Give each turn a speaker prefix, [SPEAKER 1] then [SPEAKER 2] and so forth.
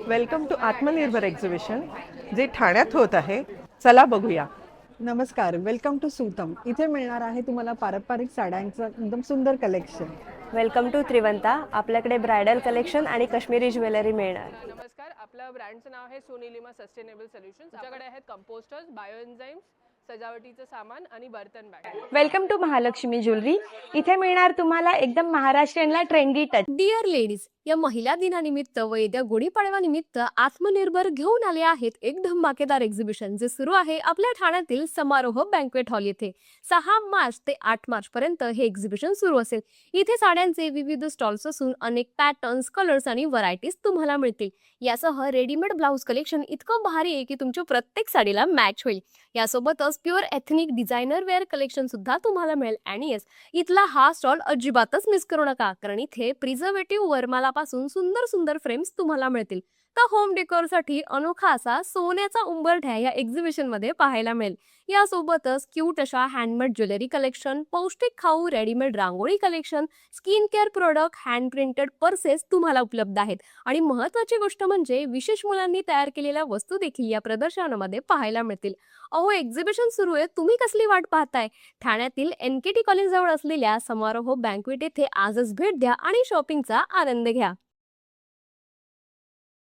[SPEAKER 1] Welcome to आत्मनिर्भर exhibition जे ठाण्यात होत आहे. चला बघूया.
[SPEAKER 2] नमस्कार, वेलकम टू सूतम. इथे मिळणार आहे तुम्हाला पारंपरिक साड्यांचं एकदम सुंदर कलेक्शन.
[SPEAKER 3] Welcome to त्रिवंता. आपल्याकडे ब्रायडल कलेक्शन आणि काश्मीरी ज्वेलरी मिळणार.
[SPEAKER 4] नमस्कार, आपलं ब्रँडचं नाव आहे सोनीलिमा सस्टेनेबल सोल्युशन्स. आमच्याकडे आहेत कंपोस्टर्स, बायोएन्झाईम्स, सजावटीचं सामान आणि बर्तन bag.
[SPEAKER 3] Welcome to Mahalakshmi jewellery. इथे मिळणार तुम्हाला एकदम महाराष्ट्रीयनला ट्रेंडी टच.
[SPEAKER 5] डिअर लेडीज, या महिला दिनानिमित्त व येत्या गुढीपाडव्यानिमित्त आत्मनिर्भर घेऊन आले आहेत एक धमाकेदार एक्झिबिशन जे सुरू आहे आपल्या ठाण्यातील समारोह बँक्वेट हॉल येथे. 6 मार्च ते 8 मार्च पर्यंत हे एक्झिबिशन सुरू असेल. इथे साड्यांचे विविध स्टॉल्स असून अनेक पॅटर्न्स, कलर्स आणि व्हरायटीज तुम्हाला मिळतील. यासह रेडीमेड ब्लाऊज कलेक्शन इतकं भारी आहे की तुमच्या प्रत्येक साडीला मॅच होईल. यासोबतच pure ethnic designer wear collection सुद्धा तुम्हाला मिळेल. आणि येस, इथला हा स्टॉल अजिबातच मिस करू नका, कारण इथे प्रिझर्वेटिव्ह वरमालापासून सुंदर सुंदर फ्रेम्स तुम्हाला मिळतील. तर होम डेकोरसाठी अनोखा असा सोन्याचा उंबरठा या एक्झिबिशन मध्ये पाहायला मिळेल. यासोबतच क्यूट अशा हँडमेड ज्वेलरी कलेक्शन, पौष्टिक खाऊ रेडीमेड रांगोळी collection, skin care product, hand printed purses तुम्हाला उपलब्ध आहेत. आणि महत्त्वाची गोष्ट म्हणजे विशेष मुलांनी तयार केलेल्या वस्तू देखील या प्रदर्शनामध्ये पाहायला मिळतील. अहो, एक्झिबिशन सुरू आहे, तुम्ही कसली वाट पाहताय? ठाण्यातील NKT कॉलेज जवळ असलेल्या समारोह बँक्वेट येथे आजच भेट द्या आणि शॉपिंगचा आनंद घ्या.